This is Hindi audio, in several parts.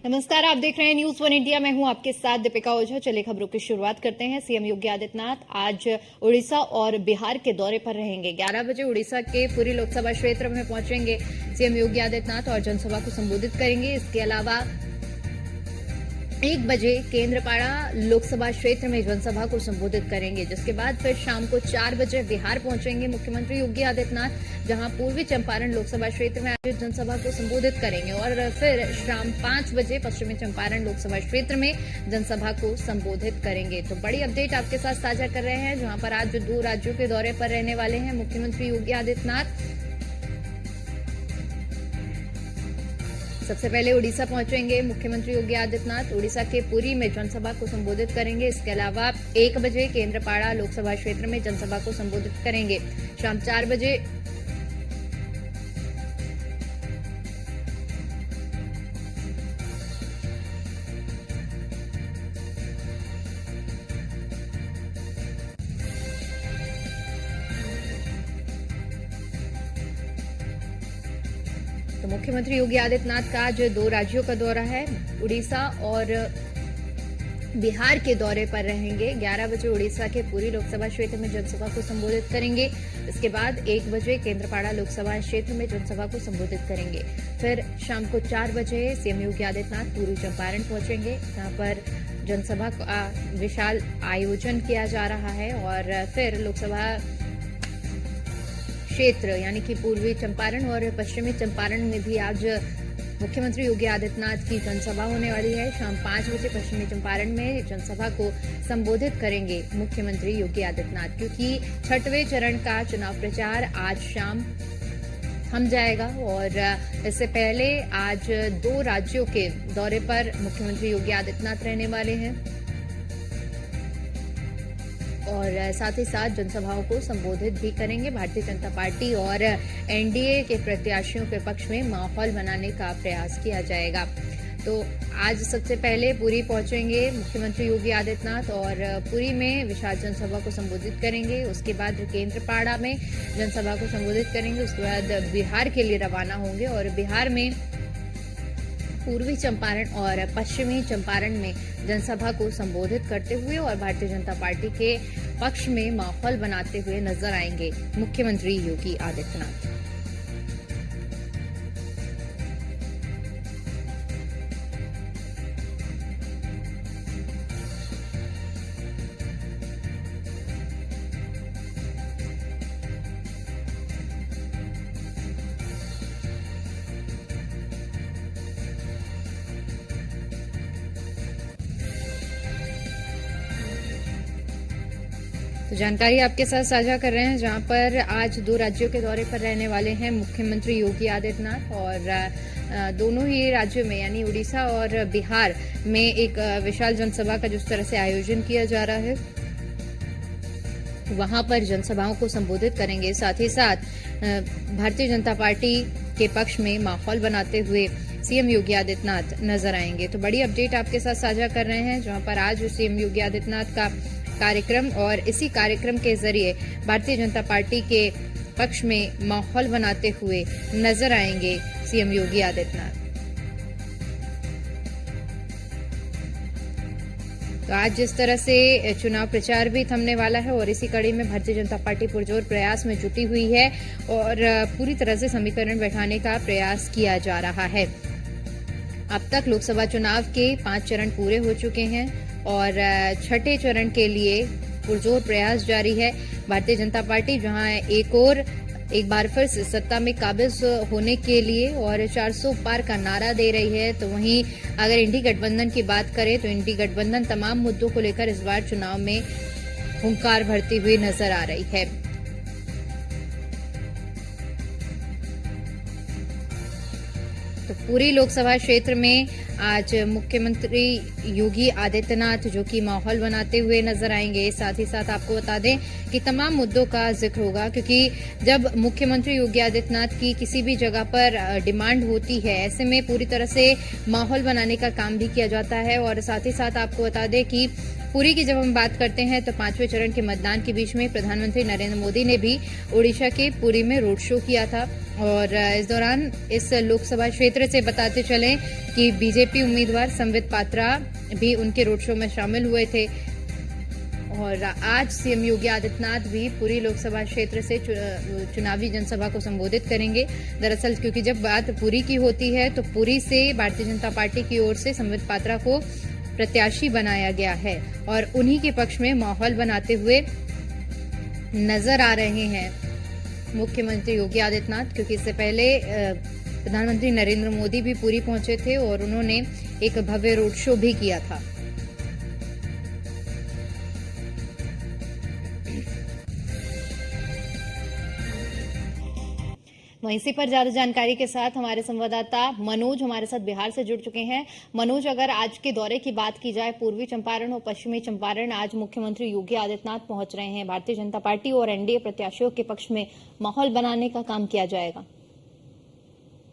नमस्कार, आप देख रहे हैं न्यूज वन इंडिया। मैं हूं आपके साथ दीपिका ओझा। चलिए खबरों की शुरुआत करते हैं। सीएम योगी आदित्यनाथ आज उड़ीसा और बिहार के दौरे पर रहेंगे। 11 बजे उड़ीसा के पुरी लोकसभा क्षेत्र में पहुंचेंगे सीएम योगी आदित्यनाथ और जनसभा को संबोधित करेंगे। इसके अलावा 1 बजे केंद्रपाड़ा लोकसभा क्षेत्र में जनसभा को संबोधित करेंगे, जिसके बाद फिर शाम को 4 बजे बिहार पहुंचेंगे मुख्यमंत्री योगी आदित्यनाथ, जहां पूर्वी चंपारण लोकसभा क्षेत्र में आयोजित जनसभा को संबोधित करेंगे और फिर शाम 5 बजे पश्चिमी चंपारण लोकसभा क्षेत्र में जनसभा को संबोधित करेंगे। तो बड़ी अपडेट आपके साथ साझा कर रहे हैं, जहां पर आज 2 राज्यों के दौरे पर रहने वाले हैं मुख्यमंत्री योगी आदित्यनाथ। सबसे पहले उड़ीसा पहुंचेंगे मुख्यमंत्री योगी आदित्यनाथ। उड़ीसा के पुरी में जनसभा को संबोधित करेंगे। इसके अलावा 1 बजे केंद्रपाड़ा लोकसभा क्षेत्र में जनसभा को संबोधित करेंगे। शाम 4 बजे तो मुख्यमंत्री योगी आदित्यनाथ का आज 2 राज्यों का दौरा है। उड़ीसा और बिहार के दौरे पर रहेंगे। 11 बजे उड़ीसा के पुरी लोकसभा क्षेत्र में जनसभा को संबोधित करेंगे। इसके बाद 1 बजे केंद्रपाड़ा लोकसभा क्षेत्र में जनसभा को संबोधित करेंगे। फिर शाम को 4 बजे सीएम योगी आदित्यनाथ पूर्वी चंपारण पहुंचेंगे, जहां पर जनसभा का विशाल आयोजन किया जा रहा है और फिर लोकसभा क्षेत्र यानी कि पूर्वी चंपारण और पश्चिमी चंपारण में भी आज मुख्यमंत्री योगी आदित्यनाथ की जनसभा होने वाली है। शाम 5 बजे पश्चिमी चंपारण में जनसभा को संबोधित करेंगे मुख्यमंत्री योगी आदित्यनाथ, क्योंकि 6वें चरण का चुनाव प्रचार आज शाम थम जाएगा और इससे पहले आज 2 राज्यों के दौरे पर मुख्यमंत्री योगी आदित्यनाथ रहने वाले हैं और साथ ही साथ जनसभाओं को संबोधित भी करेंगे। भारतीय जनता पार्टी और एनडीए के प्रत्याशियों के पक्ष में माहौल बनाने का प्रयास किया जाएगा। तो आज सबसे पहले पुरी पहुंचेंगे मुख्यमंत्री योगी आदित्यनाथ और पुरी में विशाल जनसभा को संबोधित करेंगे। उसके बाद केंद्रपाड़ा में जनसभा को संबोधित करेंगे। उसके बाद बिहार के लिए रवाना होंगे और बिहार में पूर्वी चंपारण और पश्चिमी चंपारण में जनसभा को संबोधित करते हुए और भारतीय जनता पार्टी के पक्ष में माहौल बनाते हुए नजर आएंगे मुख्यमंत्री योगी आदित्यनाथ। तो जानकारी आपके साथ साझा कर रहे हैं, जहां पर आज 2 राज्यों के दौरे पर रहने वाले हैं मुख्यमंत्री योगी आदित्यनाथ और दोनों ही राज्यों में यानी उड़ीसा और बिहार में एक विशाल जनसभा का जिस तरह से आयोजन किया जा रहा है, वहां पर जनसभाओं को संबोधित करेंगे। साथ ही साथ भारतीय जनता पार्टी के पक्ष में माहौल बनाते हुए सीएम योगी आदित्यनाथ नजर आएंगे। तो बड़ी अपडेट आपके साथ साझा कर रहे हैं, जहां पर आज सीएम योगी आदित्यनाथ का कार्यक्रम और इसी कार्यक्रम के जरिए भारतीय जनता पार्टी के पक्ष में माहौल बनाते हुए नजर आएंगे सीएम योगी आदित्यनाथ। तो आज जिस तरह से चुनाव प्रचार भी थमने वाला है और इसी कड़ी में भारतीय जनता पार्टी पुरजोर प्रयास में जुटी हुई है और पूरी तरह से समीकरण बैठाने का प्रयास किया जा रहा है। अब तक लोकसभा चुनाव के 5 चरण पूरे हो चुके हैं और 6ठे चरण के लिए पुरजोर प्रयास जारी है। भारतीय जनता पार्टी जहां एक बार फिर से सत्ता में काबिज होने के लिए और 400 पार का नारा दे रही है, तो वहीं अगर इंडी गठबंधन की बात करें तो इंडी गठबंधन तमाम मुद्दों को लेकर इस बार चुनाव में हुंकार भरती हुई नजर आ रही है। तो पूरी लोकसभा क्षेत्र में आज मुख्यमंत्री योगी आदित्यनाथ जो कि माहौल बनाते हुए नजर आएंगे। साथ ही साथ आपको बता दें कि तमाम मुद्दों का जिक्र होगा, क्योंकि जब मुख्यमंत्री योगी आदित्यनाथ की किसी भी जगह पर डिमांड होती है, ऐसे में पूरी तरह से माहौल बनाने का काम भी किया जाता है। और साथ ही साथ आपको बता दें कि पुरी की जब हम बात करते हैं तो 5वें चरण के मतदान के बीच में प्रधानमंत्री नरेंद्र मोदी ने भी ओडिशा के पुरी में रोड शो किया था और इस दौरान इस लोकसभा क्षेत्र से बताते चलें कि बीजेपी उम्मीदवार संबित पात्रा भी उनके रोड शो में शामिल हुए थे। और आज सीएम योगी आदित्यनाथ भी पुरी लोकसभा क्षेत्र से चुनावी जनसभा को संबोधित करेंगे। दरअसल क्योंकि जब बात पुरी की होती है तो पुरी से भारतीय जनता पार्टी की ओर से संबित पात्रा को प्रत्याशी बनाया गया है और उन्हीं के पक्ष में माहौल बनाते हुए नजर आ रहे हैं मुख्यमंत्री योगी आदित्यनाथ, क्योंकि इससे पहले प्रधानमंत्री नरेंद्र मोदी भी पुरी पहुंचे थे और उन्होंने एक भव्य रोड शो भी किया था। वहीं इसी पर ज्यादा जानकारी के साथ हमारे संवाददाता मनोज हमारे साथ बिहार से जुड़ चुके हैं। मनोज, अगर आज के दौरे की बात की जाए, पूर्वी चंपारण और पश्चिमी चंपारण आज मुख्यमंत्री योगी आदित्यनाथ पहुंच रहे हैं। भारतीय जनता पार्टी और एनडीए प्रत्याशियों के पक्ष में माहौल बनाने का काम किया जाएगा।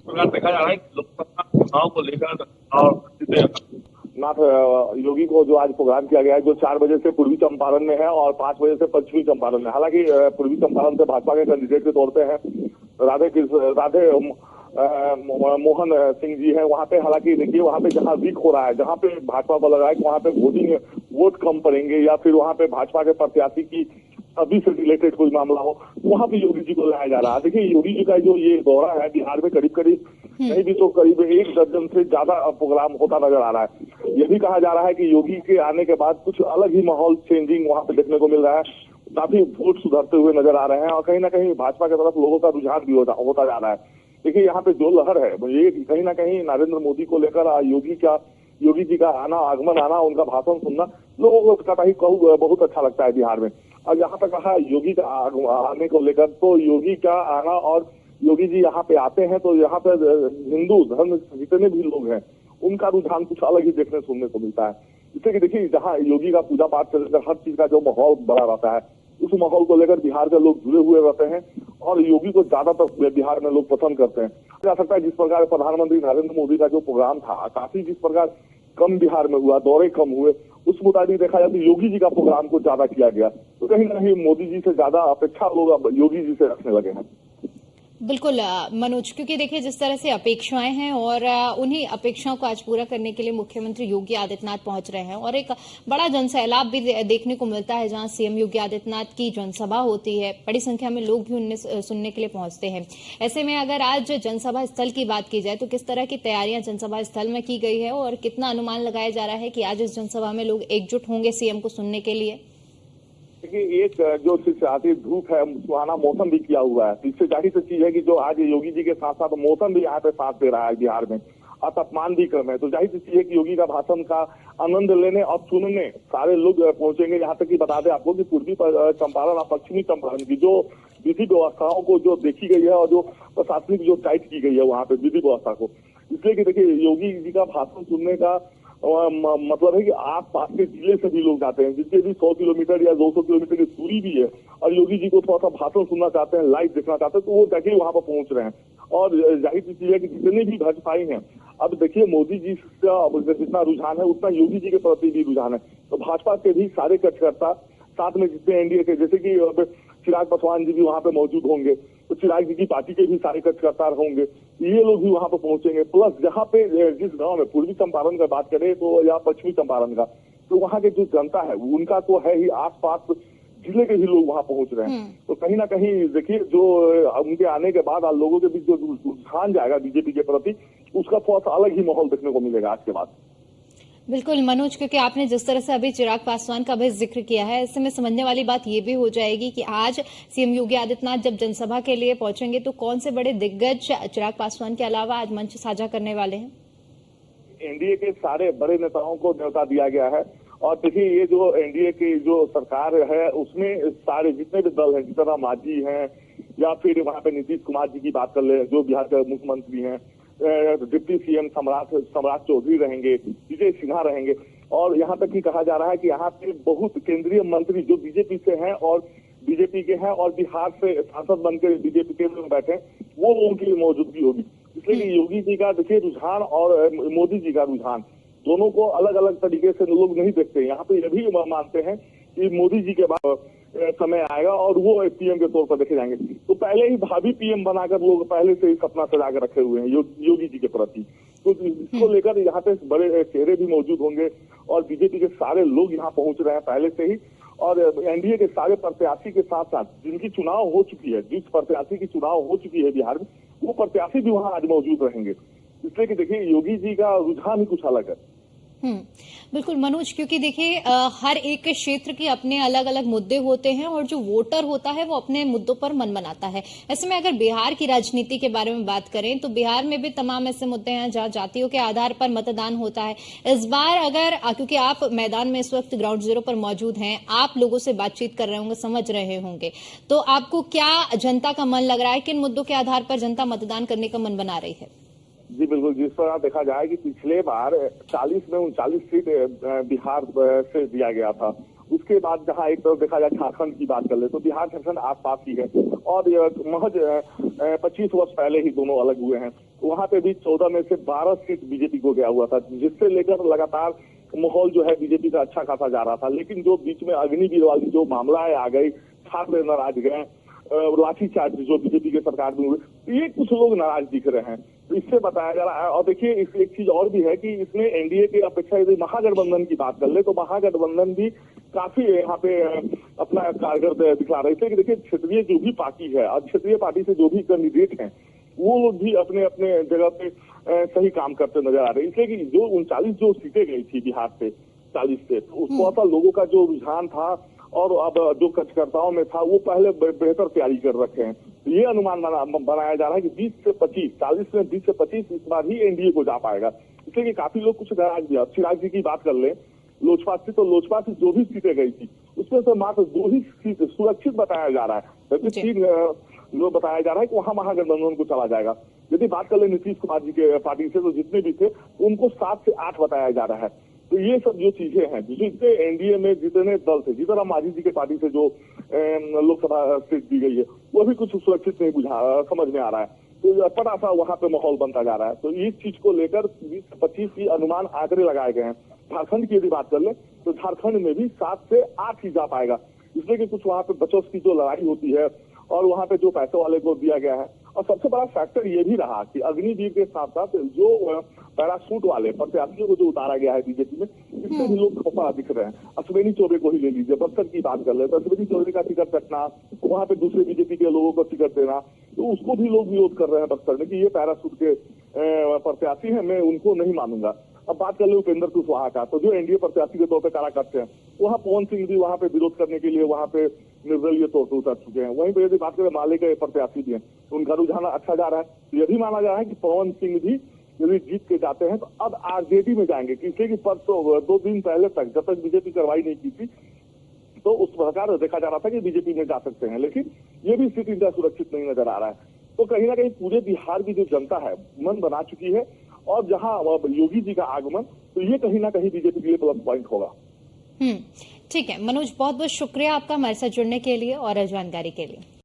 देखा जा रहा है लोकसभा चुनाव को लेकर नाथ योगी को जो आज प्रोग्राम किया गया है, जो 4 बजे से पूर्वी चंपारण में है और 5 बजे से पश्चिमी चंपारण में। हालांकि पूर्वी चंपारण से भाजपा के कैंडिडेट के तौर पे हैं राधे मोहन सिंह जी हैं वहां पे। हालांकि देखिए वहां पे जहां वीक हो रहा है, जहां पे भाजपा को लगा है कि वहां पे वोट कम पड़ेंगे या फिर वहां पे भाजपा के प्रत्याशी की छवि से रिलेटेड कोई मामला हो, वहां पे योगी जी को लाया जा रहा है। देखिए योगी जी का जो ये दौरा है बिहार में करीब नहीं भी तो करीब 1 दर्जन से ज्यादा प्रोग्राम होता नजर आ रहा है। ये भी कहा जा रहा है कि योगी के आने के बाद कुछ अलग ही माहौल चेंजिंग वहां पे देखने को मिल रहा है। काफी वोट सुधरते हुए नजर आ रहे हैं और कहीं ना कहीं भाजपा की तरफ लोगों का रुझान भी होता जा रहा है। देखिए यहाँ पे जो लहर है ये कहीं ना कहीं नरेंद्र मोदी को लेकर योगी जी का आगमन आना, उनका भाषण सुनना लोगों को कतई बहुत अच्छा लगता है बिहार में। और जहां तक कहा योगी का आने को लेकर, तो योगी का आना और योगी जी यहाँ पे आते हैं तो यहाँ पे हिंदू धर्म जितने भी लोग हैं उनका रुझान कुछ अलग ही देखने सुनने को मिलता है। जिससे कि देखिए जहाँ योगी का पूजा पाठ से लेकर हर चीज का जो माहौल बड़ा रहता है, उस माहौल को लेकर बिहार के लोग जुड़े हुए रहते हैं और योगी को ज्यादातर बिहार में लोग पसंद करते हैं। जा सकता है जिस प्रकार प्रधानमंत्री नरेंद्र मोदी का जो प्रोग्राम था काफी जिस प्रकार कम बिहार में हुआ, दौरे कम हुए, उस मुताबिक देखा जाए तो योगी जी का प्रोग्राम को ज्यादा किया गया। तो कहीं ना कहीं मोदी जी से ज्यादा अपेक्षा लोग अब योगी जी से रखने लगे हैं। बिल्कुल मनोज, क्योंकि देखिए जिस तरह से अपेक्षाएं हैं और उन्हीं अपेक्षाओं को आज पूरा करने के लिए मुख्यमंत्री योगी आदित्यनाथ पहुंच रहे हैं और एक बड़ा जनसैलाब भी देखने को मिलता है जहां सीएम योगी आदित्यनाथ की जनसभा होती है। बड़ी संख्या में लोग भी उन्हें सुनने के लिए पहुंचते हैं। ऐसे में अगर आज जनसभा स्थल की बात की जाए तो किस तरह की तैयारियां जनसभा स्थल में की गई है और कितना अनुमान लगाया जा रहा है कि आज इस जनसभा में लोग एकजुट होंगे सीएम को सुनने के लिए? देखिए एक जो चिलचिलाती धूप है, सुहाना मौसम भी किया हुआ है। इससे जाहिर सी चीज है कि जो आज योगी जी के साथ साथ मौसम भी यहाँ पे साथ दे रहा है बिहार में और तापमान भी कम है। तो जाहिर सी चीज है कि योगी का भाषण का आनंद लेने और सुनने सारे लोग पहुंचेंगे। यहाँ तक कि बता दें आपको कि पूर्वी चंपारण और पश्चिमी चंपारण की जो विधि व्यवस्थाओं को जो देखी गई है और जो प्रशासनिक जो टाइट की गई है वहाँ पे विधि व्यवस्था को, इसलिए कि देखिए योगी जी का भाषण सुनने का मतलब है कि आस पास के जिले से भी लोग जाते हैं, जिसके भी 100 किलोमीटर या 200 किलोमीटर की दूरी भी है और योगी जी को थोड़ा सा भाषण सुनना चाहते हैं, लाइव देखना चाहते हैं, तो वो जगह वहां पर पहुंच रहे हैं। और जाहिर सी चीज है कि जितने भी भाजपाई हैं, अब देखिए मोदी जी का जितना रुझान है उतना योगी जी के प्रति भी रुझान है। तो भाजपा के भी सारे कार्यकर्ता साथ में जितने एनडीए के, जैसे कि चिराग पासवान जी भी वहां पे मौजूद होंगे, तो चिराग जी की पार्टी के भी सारे कार्यकर्ता होंगे, ये लोग भी वहां पर पहुंचेंगे। प्लस जहाँ पे जिस गांव में पूर्वी चंपारण का बात करें तो या पश्चिमी चंपारण का, तो वहाँ के जो जनता है उनका तो है ही, आसपास जिले के भी लोग वहां पहुंच रहे हैं। तो कहीं ना कहीं देखिए जो उनके आने के बाद लोगों के बीच जो रुझान जाएगा बीजेपी के प्रति, उसका थोड़ा सा अलग ही माहौल देखने को मिलेगा आज के बाद। बिल्कुल मनोज, क्योंकि आपने जिस तरह से अभी चिराग पासवान का भी जिक्र किया है, इससे में समझने वाली बात ये भी हो जाएगी कि आज सीएम योगी आदित्यनाथ जब जनसभा के लिए पहुंचेंगे तो कौन से बड़े दिग्गज चिराग पासवान के अलावा आज मंच साझा करने वाले हैं? एनडीए के सारे बड़े नेताओं को न्योता दिया गया है और देखिए ये जो एनडीए की जो सरकार है उसमें सारे जितने भी दल हैं, जितना मांझी हैं या फिर वहाँ पे नीतीश कुमार जी की बात कर ले जो बिहार के मुख्यमंत्री हैं, डिप्टी सीएम सम्राट चौधरी रहेंगे, विजय सिन्हा रहेंगे और यहाँ तक कि कहा जा रहा है कि यहाँ पे बहुत केंद्रीय मंत्री जो बीजेपी से हैं और बीजेपी के हैं और बिहार से सांसद बनकर बीजेपी के लोग बैठे वो लोगों की मौजूदगी होगी। इसलिए योगी जी का देखिए रुझान और मोदी जी का रुझान दोनों को अलग अलग तरीके से लोग नहीं देखते। यहाँ पे ये भी मानते हैं कि मोदी जी के बाद समय आएगा और वो पीएम के तौर पर देखे जाएंगे। तो पहले ही भावी पीएम बनाकर लोग पहले से ही सपना सजा कर रखे हुए हैं योगी जी के प्रति। तो इसको लेकर यहाँ पे बड़े चेहरे भी मौजूद होंगे और बीजेपी के सारे लोग यहाँ पहुंच रहे हैं पहले से ही। और एनडीए के सारे प्रत्याशी के साथ साथ जिनकी चुनाव हो चुकी है, जिस प्रत्याशी की चुनाव हो चुकी है बिहार में, वो प्रत्याशी भी वहाँ आज मौजूद रहेंगे। इसलिए कि देखिए योगी जी का रुझान ही कुछ अलग है। बिल्कुल मनोज, क्योंकि देखिए हर एक क्षेत्र के अपने अलग अलग मुद्दे होते हैं और जो वोटर होता है वो अपने मुद्दों पर मन बनाता है। ऐसे में अगर बिहार की राजनीति के बारे में बात करें तो बिहार में भी तमाम ऐसे मुद्दे हैं जहां जातियों के आधार पर मतदान होता है। इस बार अगर क्योंकि आप मैदान में इस वक्त ग्राउंड जीरो पर मौजूद हैं, आप लोगों से बातचीत कर रहे होंगे, समझ रहे होंगे, तो आपको क्या जनता का मन लग रहा है? किन मुद्दों के आधार पर जनता मतदान करने का मन बना रही है? जी बिल्कुल, जिस पर देखा जाए कि पिछले बार 40 में 39 सीट बिहार से दिया गया था। उसके बाद जहां एक तरफ देखा जाए झारखंड की बात कर ले तो बिहार झारखंड आसपास ही है और महज 25 वर्ष पहले ही दोनों अलग हुए हैं। वहां पे भी 14 में से 12 सीट बीजेपी को गया हुआ था, जिससे लेकर लगातार माहौल जो है बीजेपी का अच्छा खासा जा रहा था। लेकिन जो बीच में अग्निवीर वाली जो मामला आ गई, छात्र नाराज गए, लाठीचार्ज जो बीजेपी के सरकार में हुए, ये कुछ लोग नाराज दिख रहे हैं। तो इससे बताया जा रहा है। और देखिए इस एक चीज और भी है कि इसमें एनडीए की अपेक्षा यदि महागठबंधन की बात कर ले तो महागठबंधन भी काफी यहाँ पे अपना कारगर दिखला रही है। देखिए क्षेत्रीय जो भी पार्टी है और क्षेत्रीय पार्टी से जो भी कैंडिडेट हैं वो लोग भी अपने अपने जगह पे सही काम करते नजर आ रहे हैं। इसलिए कि जो 39 जो सीटें गई थी बिहार से 40 से, तो उसको ऐसा लोगों का जो रुझान था और अब जो कार्यकर्ताओं में था वो पहले बेहतर तैयारी कर रखे हैं। तो ये अनुमान बनाया जा रहा है कि 20 से 25, 40 में 20 से 25 इस बार ही एनडीए को जा पाएगा। इसलिए कि काफी लोग कुछ नाराज भी है। चिराग जी की बात कर ले लोजपा से, तो लोजपा से जो भी सीटें गई थी उसमें से मात्र 2 ही सीट सुरक्षित बताया जा रहा है, जबकि 3 जो बताया जा रहा है कि वहां महागठबंधन को चला जाएगा। यदि बात कर ले नीतीश कुमार जी के पार्टी से तो जितने भी थे उनको 7 से 8 बताया जा रहा है। तो ये सब जो चीजें हैं, जिससे एनडीए में जितने दल थे, जितना मांझी जी के पार्टी से जो लोकसभा सीट दी गई है वो भी कुछ सुरक्षित नहीं समझ में आ रहा है। तो बड़ा सा वहां पे माहौल बनता जा रहा है। तो इस चीज को लेकर 20 से 25 की अनुमान आंकड़े लगाए गए हैं। झारखंड की यदि बात कर ले तो झारखंड में भी 7 से 8 ही जा पाएगा, इसलिए कि कुछ वहां पे बचों की जो लड़ाई होती है और वहां पे जो पैसे वाले को दिया गया है। और सबसे बड़ा फैक्टर ये भी रहा कि अग्निवीर के साथ साथ जो पैराशूट वाले प्रत्याशियों को जो उतारा गया है बीजेपी में, इससे भी लोग खफा दिख रहे हैं। अश्विनी चौबे को ही ले लीजिए, बक्सर की बात कर ले तो अश्विनी चौबे का टिकट कटना, वहां पे दूसरे बीजेपी के लोगों को टिकट देना, तो उसको भी लोग विरोध कर रहे हैं बक्सर में कि ये पैराशूट के प्रत्याशी है, मैं उनको नहीं मानूंगा। अब बात कर ले उपेंद्र कुशवाहा का, तो जो एनडीए प्रत्याशी के तौर पर कारा करते हैं, वहाँ पवन सिंह भी वहाँ पे विरोध करने के लिए वहाँ पे निर्दलीय तौर पर उतर चुके हैं। वहीं पे यदि बात करें माले के प्रत्याशी भी हैं, उनका रुझान अच्छा जा रहा है। तो यह भी माना जा रहा है कि पवन सिंह भी यदि जीत के जाते हैं तो अब आरजेडी में जाएंगे, क्योंकि परसों 2 दिन पहले तक जब तक बीजेपी कार्रवाई नहीं की थी तो उस प्रकार देखा जा रहा था कि बीजेपी में जा सकते हैं, लेकिन ये भी स्थिति इतना सुरक्षित नहीं नजर आ रहा है। तो कहीं ना कहीं पूरे बिहार की जो जनता है मन बना चुकी है और जहां योगी जी का आगमन, तो ये कहीं ना कहीं बीजेपी के लिए प्लस पॉइंट होगा। ठीक है मनोज, बहुत बहुत शुक्रिया आपका हमारे साथ जुड़ने के लिए और जानकारी के लिए।